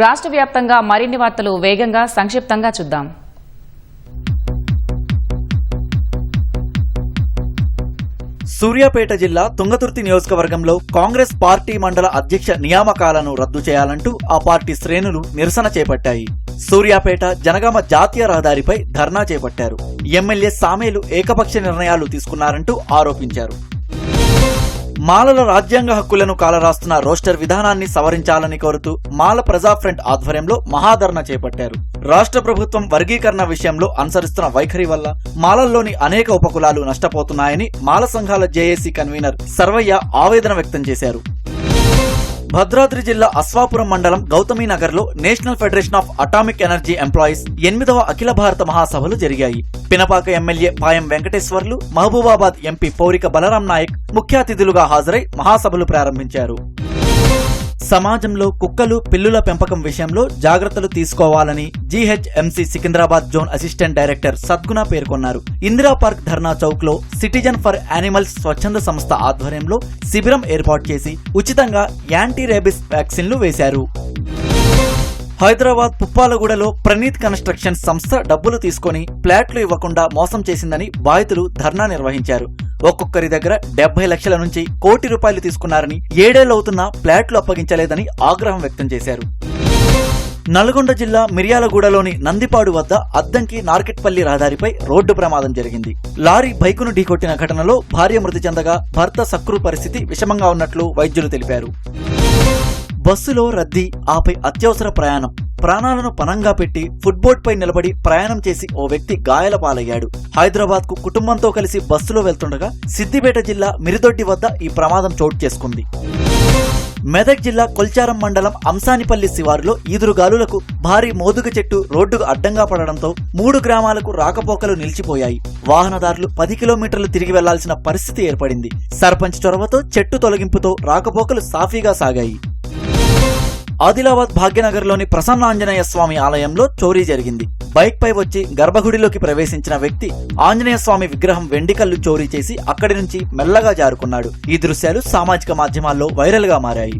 రాష్ట్ర వ్యాప్తంగా మరిన్ని వార్తలు వేగంగా సంక్షిప్తంగా చూద్దాం. సూర్యాపేట జిల్లా తుంగతుర్తి నియోజకవర్గంలో కాంగ్రెస్ పార్టీ మండల అధ్యక్ష నియామకాలను రద్దు చేయాలంటూ ఆ పార్టీ శ్రేణులు నిరసన చేపట్టాయి. సూర్యాపేట జనగామ జాతీయ రహదారిపై ధర్నా చేపట్టారు. ఎమ్మెల్యే సామేలు ఏకపక్ష నిర్ణయాలు తీసుకున్నారంటూ ఆరోపించారు. మాలల రాజ్యాంగ హక్కులను కాలరాస్తున్న రోస్టర్ విధానాన్ని సవరించాలని కోరుతూ మాల ప్రజా ఫ్రంట్ ఆధ్వర్యంలో మహాధర్నా చేపట్టారు. రాష్ట్ర ప్రభుత్వం వర్గీకరణ విషయంలో అనుసరిస్తున్న వైఖరి వల్ల మాలల్లోని అనేక ఉపకులాలు నష్టపోతున్నాయని మాల సంఘాల జేఏసీ కన్వీనర్ సర్వయ్య ఆవేదన వ్యక్తం చేశారు. భద్రాద్రి జిల్లా అశ్వాపురం మండలం గౌతమీనగర్ లో national federation of atomic energy employees 8వ అఖిల భారత మహాసభలు జరిగాయి. పినపాక ఎమ్మెల్యే పాయం వెంకటేశ్వర్లు, మహబూబాబాద్ ఎంపీ పౌరిక బలరాం నాయక్ ముఖ్య అతిథులుగా హాజరై మహాసభలు ప్రారంభించారు. సమాజంలో కుక్కలు పిల్లుల పెంపకం విషయంలో జాగ్రత్తలు తీసుకోవాలని GHMC Secunderabad zone assistant director సద్గుణ పేర్కొన్నారు. ఇందిరా పార్క్ ధర్నా చౌక్ లో సిటిజన్ ఫర్ యానిమల్స్ స్వచ్ఛంద సంస్థ ఆధ్వర్యంలో శిబిరం ఏర్పాటు చేసి ఉచితంగా యాంటీ రేబిస్ వ్యాక్సిన్లు వేశారు. హైదరాబాద్ పుప్పాలగూడలో ప్రణీత్ కన్స్ట్రక్షన్స్ సంస్థ డబ్బులు తీసుకుని ఫ్లాట్లు ఇవ్వకుండా మోసం చేసిందని బాధితులు ధర్నా నిర్వహించారు. ఒక్కొక్కరి దగ్గర 70 లక్షల నుంచి ₹1 కోటి తీసుకున్నారని, 7 ఏళ్లవుతున్నా ఫ్లాట్లు అప్పగించలేదని ఆగ్రహం వ్యక్తం చేశారు. నల్గొండ జిల్లా మిర్యాలగూడలోని నందిపాడు వద్ద అద్దంకి నార్కెట్పల్లి రహదారిపై రోడ్డు ప్రమాదం జరిగింది. లారీ బైకును ఢీకొట్టిన ఘటనలో భార్య మృతి చెందగా భర్త సక్రు పరిస్థితి విషమంగా ఉన్నట్లు వైద్యులు తెలిపారు. బస్సులో రద్దీ, ఆపై అత్యవసర ప్రయాణం. ప్రాణాలను పణంగా పెట్టి ఫుట్బోర్డ్ పై నిలబడి ప్రయాణం చేసి ఓ వ్యక్తి గాయాల పాలయ్యాడు. హైదరాబాద్ కు కుటుంబంతో కలిసి బస్సులో వెళ్తుండగా సిద్దిపేట జిల్లా మిరిదొడ్డి వద్ద ఈ ప్రమాదం చోటు చేసుకుంది. మెదక్ జిల్లా కొల్చారం మండలం అంసానిపల్లి శివారులో ఈదురుగాలులకు భారీ మోదుగ చెట్టు రోడ్డుకు అడ్డంగా పడడంతో 3 గ్రామాలకు రాకపోకలు నిలిచిపోయాయి. వాహనదారులు 10 కిలోమీటర్లు తిరిగి వెళ్లాల్సిన పరిస్థితి ఏర్పడింది. సర్పంచ్ చొరవతో చెట్టు తొలగింపుతో రాకపోకలు సాఫీగా సాగాయి. ఆదిలాబాద్ భాగ్యనగర్లోని ప్రసన్నాంజనేయ స్వామి ఆలయంలో చోరీ జరిగింది. బైక్ పై వచ్చి గర్భగుడిలోకి ప్రవేశించిన వ్యక్తి ఆంజనేయ స్వామి విగ్రహం వెండికల్లు చోరీ చేసి అక్కడి నుంచి మెల్లగా జారుకున్నాడు. ఈ దృశ్యాలు సామాజిక మాధ్యమాల్లో వైరల్ గా మారాయి.